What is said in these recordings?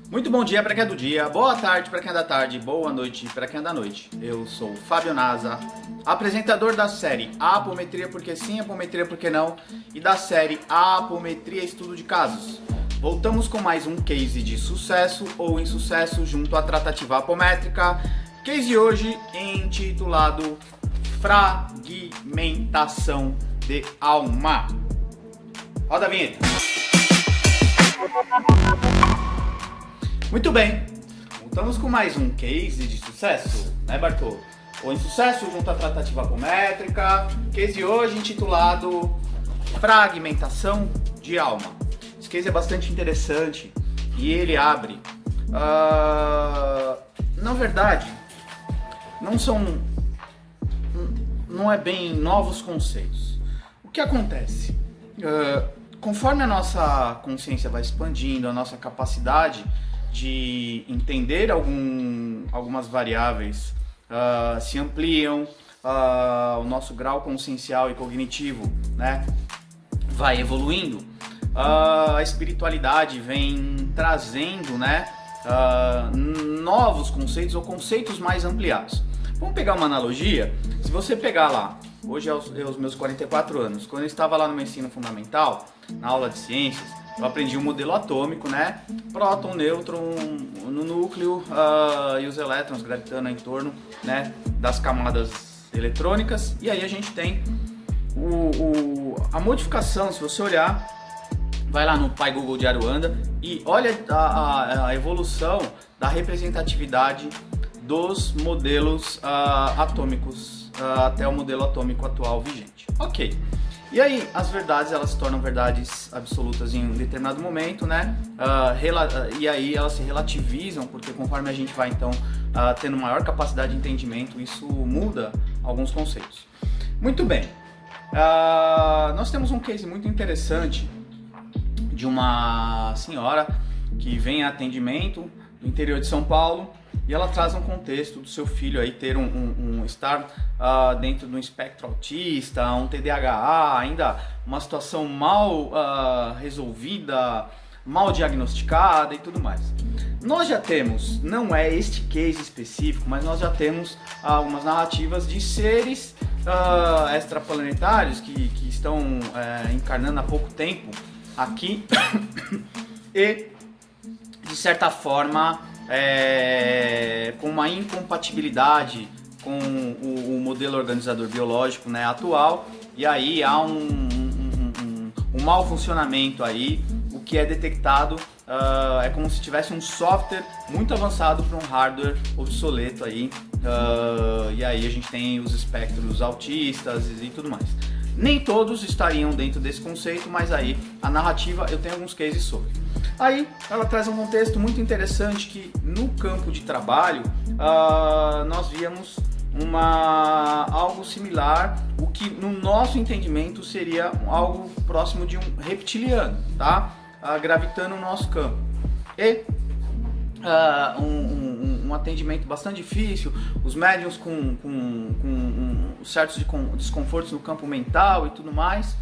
Muito bom dia para quem é do dia, boa tarde para quem é da tarde, boa noite para quem é da noite. Eu sou o Fábio Naza, apresentador da série Apometria Porque Sim, Apometria Porque Não e da série Apometria Estudo de Casos. Voltamos com mais um case de sucesso ou insucesso junto à tratativa apométrica. Case de hoje intitulado Fragmentação de Alma. Roda a vinheta. Muito bem, voltamos com mais um case de sucesso, né, Bartô? Ou insucesso junto à tratativa apométrica. Case de hoje intitulado Fragmentação de Alma. Esse case é bastante interessante e ele abre, na verdade, não é bem novos conceitos. O que acontece? Conforme a nossa consciência vai expandindo, a nossa capacidade de entender algumas variáveis se ampliam, o nosso grau consciencial e cognitivo, né, vai evoluindo, a espiritualidade vem trazendo, né, novos conceitos ou conceitos mais ampliados. Vamos pegar uma analogia. Se você pegar lá, hoje é os meus 44 anos, quando eu estava lá no meu ensino fundamental, na aula de ciências, eu aprendi o modelo atômico, né? Próton, nêutron no núcleo e os elétrons gravitando em torno, né, das camadas eletrônicas. E aí a gente tem a modificação. Se você olhar, vai lá no Pai Google de Aruanda e olha a evolução da representatividade dos modelos atômicos até o modelo atômico atual vigente. Ok. E aí, as verdades, elas se tornam verdades absolutas em um determinado momento, né? E aí elas se relativizam, porque conforme a gente vai, então, tendo maior capacidade de entendimento, isso muda alguns conceitos. Muito bem. Nós temos um case muito interessante de uma senhora que vem a atendimento do interior de São Paulo, e ela traz um contexto do seu filho aí ter estar dentro de um espectro autista, um TDAH, ainda uma situação mal resolvida, mal diagnosticada e tudo mais. Nós já temos, não é este case específico, mas nós já temos algumas narrativas de seres extraplanetários que estão encarnando há pouco tempo aqui e, de certa forma, com uma incompatibilidade com o modelo organizador biológico, né, atual, e aí há um mau funcionamento aí. O que é detectado é como se tivesse um software muito avançado para um hardware obsoleto aí, e aí a gente tem os espectros autistas e tudo mais. Nem todos estariam dentro desse conceito, mas aí a narrativa, eu tenho alguns cases sobre. Aí ela traz um contexto muito interessante que no campo de trabalho nós víamos algo similar, o que no nosso entendimento seria algo próximo de um reptiliano, tá? Gravitando no nosso campo. E um atendimento bastante difícil, os médiums com certos desconfortos no campo mental e tudo mais,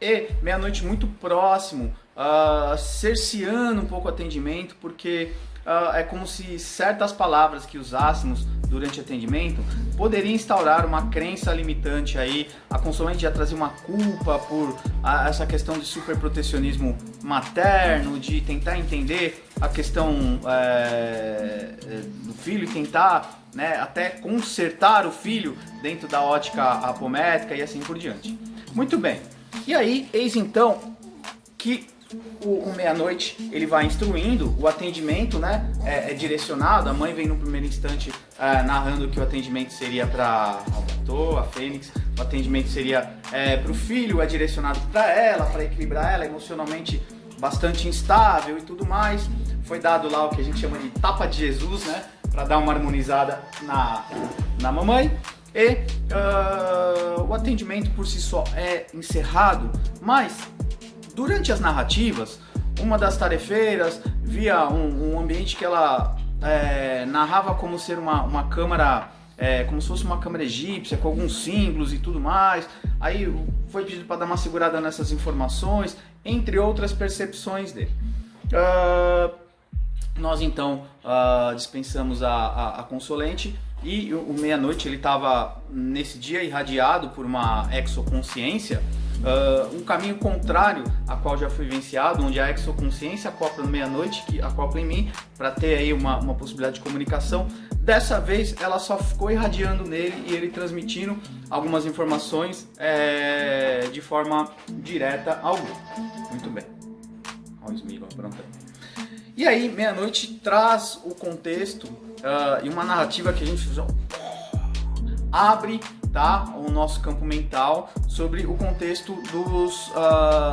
e meia-noite muito próximo, cerceando um pouco o atendimento, porque é como se certas palavras que usássemos durante o atendimento poderiam instaurar uma crença limitante aí, a consoante já trazer uma culpa por essa questão de superprotecionismo materno, de tentar entender a questão do filho e tentar, né, até consertar o filho dentro da ótica apométrica e assim por diante. Muito bem, e aí eis então que o meia-noite ele vai instruindo o atendimento, né? É direcionado. A mãe vem no primeiro instante narrando que o atendimento seria para a Fênix, o atendimento seria para o filho, é direcionado para ela, para equilibrar ela emocionalmente bastante instável e tudo mais. Foi dado lá o que a gente chama de tapa de Jesus, né? Para dar uma harmonizada na mamãe. E o atendimento por si só é encerrado, mas durante as narrativas, uma das tarefeiras via um ambiente que ela narrava como ser uma câmara, como se fosse uma câmara egípcia, com alguns símbolos e tudo mais. Aí foi pedido para dar uma segurada nessas informações, entre outras percepções dele. Nós então dispensamos a consolente e o meia-noite ele estava nesse dia irradiado por uma exoconsciência, um caminho contrário a qual já foi vivenciado, onde a exoconsciência acopla no meia-noite, que acopla em mim para ter aí uma possibilidade de comunicação. Dessa vez ela só ficou irradiando nele e ele transmitindo algumas informações de forma direta ao grupo. Muito bem. Olha o Smigol aprontando. E aí, meia-noite traz o contexto e uma narrativa que a gente abre, tá, o nosso campo mental sobre o contexto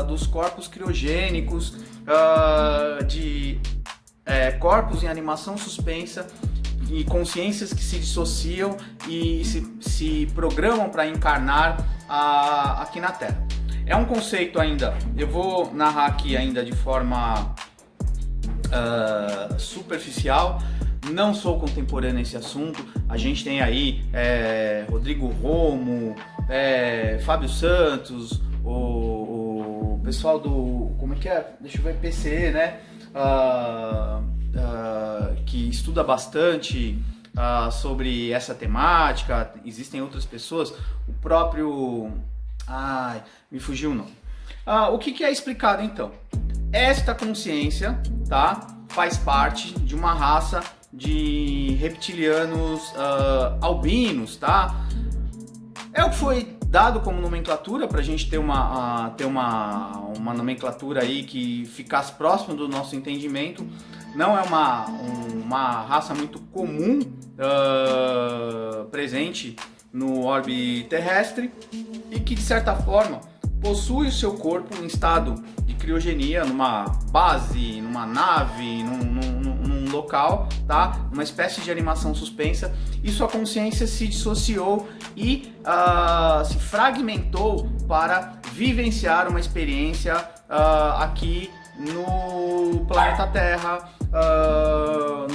dos corpos criogênicos, de corpos em animação suspensa e consciências que se dissociam e se programam para encarnar aqui na Terra. É um conceito ainda, eu vou narrar aqui ainda de forma superficial, não sou contemporâneo nesse assunto. A gente tem aí Rodrigo Romo, Fábio Santos, o pessoal do, como é que é? Deixa eu ver, PCE, né? Que estuda bastante sobre essa temática. Existem outras pessoas, o próprio... Ai, me fugiu o nome. O que é explicado então? Esta consciência, tá, faz parte de uma raça de reptilianos albinos, tá? É o que foi dado como nomenclatura para a gente ter uma nomenclatura aí que ficasse próximo do nosso entendimento. Não é uma raça muito comum presente no orbe terrestre e que de certa forma possui o seu corpo em estado de criogenia, numa base, numa nave, num local, tá? Uma espécie de animação suspensa, e sua consciência se dissociou e se fragmentou para vivenciar uma experiência aqui no planeta Terra,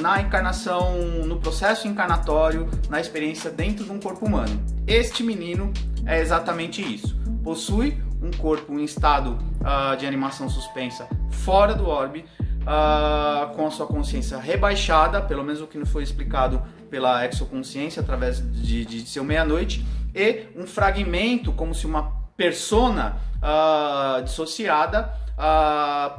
na encarnação, no processo encarnatório, na experiência dentro de um corpo humano. Este menino é exatamente isso. Possui um corpo em estado de animação suspensa fora do orbe, com a sua consciência rebaixada, pelo menos o que não foi explicado pela exoconsciência através de seu meia-noite, e um fragmento, como se uma persona dissociada,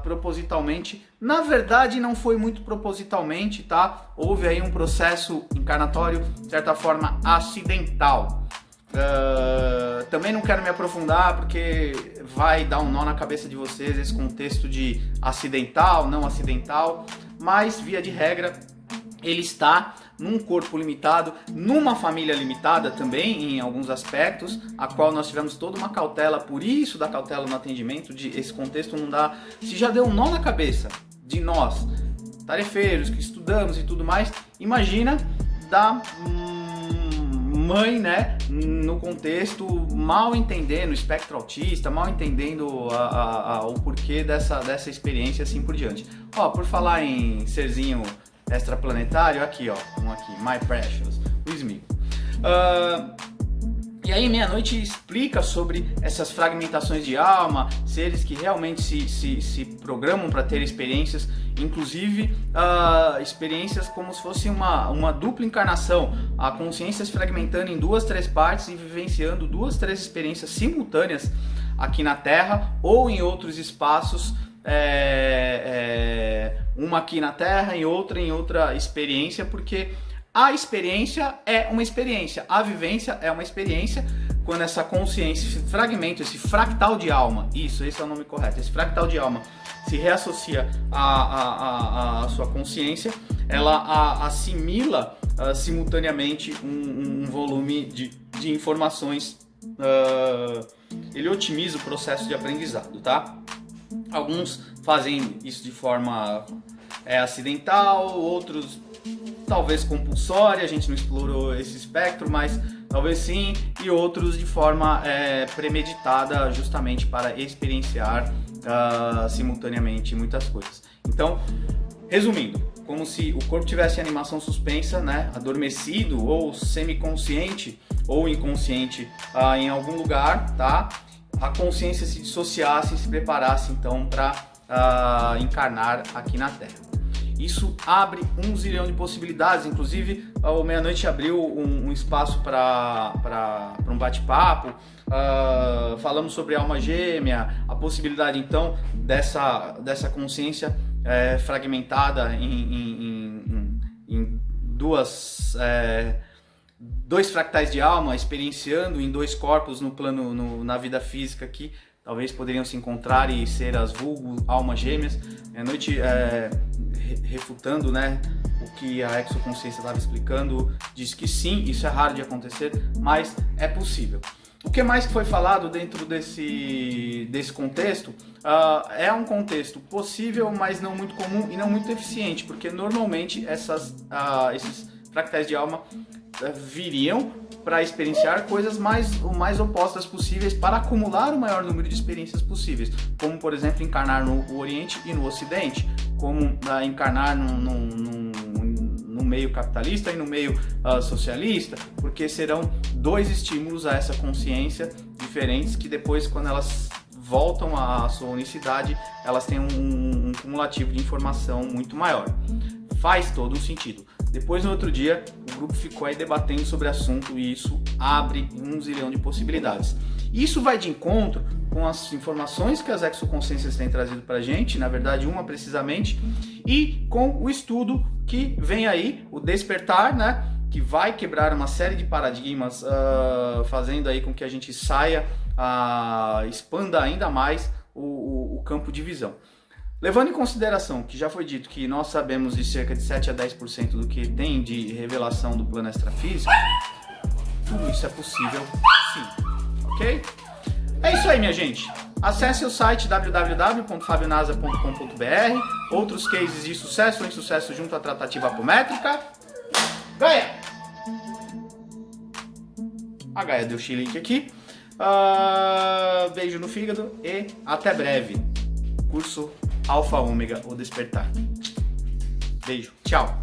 propositalmente. Na verdade não foi muito propositalmente, tá? Houve aí um processo encarnatório, de certa forma, acidental. Também não quero me aprofundar porque vai dar um nó na cabeça de vocês esse contexto de acidental, não acidental, mas via de regra ele está num corpo limitado, numa família limitada também em alguns aspectos, a qual nós tivemos toda uma cautela, por isso da cautela no atendimento, de esse contexto não dá, se já deu um nó na cabeça de nós, tarefeiros que estudamos e tudo mais, imagina da mãe, né, no contexto, mal entendendo o espectro autista, mal entendendo o porquê dessa experiência, assim por diante. Ó, por falar em serzinho extraplanetário, aqui ó, aqui, My Precious, o Smigol. E aí meia-noite explica sobre essas fragmentações de alma, seres que realmente se programam para ter experiências, inclusive experiências como se fosse uma dupla encarnação, a consciência se fragmentando em 2, 3 partes e vivenciando 2, 3 experiências simultâneas aqui na Terra ou em outros espaços, uma aqui na Terra e outra em outra experiência, porque a experiência é uma experiência, a vivência é uma experiência. Quando essa consciência, esse fragmento, esse fractal de alma, esse é o nome correto, esse fractal de alma se reassocia à sua consciência, ela assimila simultaneamente um volume de informações, ele otimiza o processo de aprendizado, tá? Alguns fazem isso de forma acidental, outros talvez compulsória, a gente não explorou esse espectro, mas talvez sim, e outros de forma premeditada, justamente para experienciar simultaneamente muitas coisas. Então, resumindo, como se o corpo tivesse animação suspensa, né, adormecido ou semiconsciente ou inconsciente em algum lugar, tá? A consciência se dissociasse e se preparasse então para encarnar aqui na Terra. Isso abre 1 zilhão de possibilidades. Inclusive, o Meia-Noite abriu um espaço para um bate-papo. Falamos sobre alma gêmea, a possibilidade então dessa consciência fragmentada em dois fractais de alma, experienciando em 2 corpos no plano, na vida física aqui. Talvez poderiam se encontrar e ser as vulgo almas gêmeas. À noite, refutando, né, o que a exoconsciência estava explicando, diz que sim, isso é raro de acontecer, mas é possível. O que mais que foi falado dentro desse contexto? É um contexto possível, mas não muito comum e não muito eficiente, porque normalmente esses fractais de alma viriam para experienciar coisas o mais opostas possíveis, para acumular o maior número de experiências possíveis, como por exemplo encarnar no Oriente e no Ocidente, como encarnar no meio capitalista e no meio socialista, porque serão 2 estímulos a essa consciência diferentes que depois, quando elas voltam à sua unicidade, elas têm um cumulativo de informação muito maior. Faz todo um sentido. Depois, no outro dia, o grupo ficou aí debatendo sobre o assunto e isso abre 1 zilhão de possibilidades. Isso vai de encontro com as informações que as exoconsciências têm trazido para a gente, na verdade uma precisamente, e com o estudo que vem aí, o Despertar, né, que vai quebrar uma série de paradigmas, fazendo aí com que a gente saia, expanda ainda mais o campo de visão. Levando em consideração que já foi dito que nós sabemos de cerca de 7 a 10% do que tem de revelação do plano extrafísico, tudo isso é possível sim, ok? É isso aí, minha gente. Acesse o site www.fabionasa.com.br, outros cases de sucesso ou insucesso junto à tratativa apométrica. Gaia! A Gaia deu chilique aqui. Beijo no fígado e até breve. Curso Alfa Ômega, o Despertar. Beijo, tchau.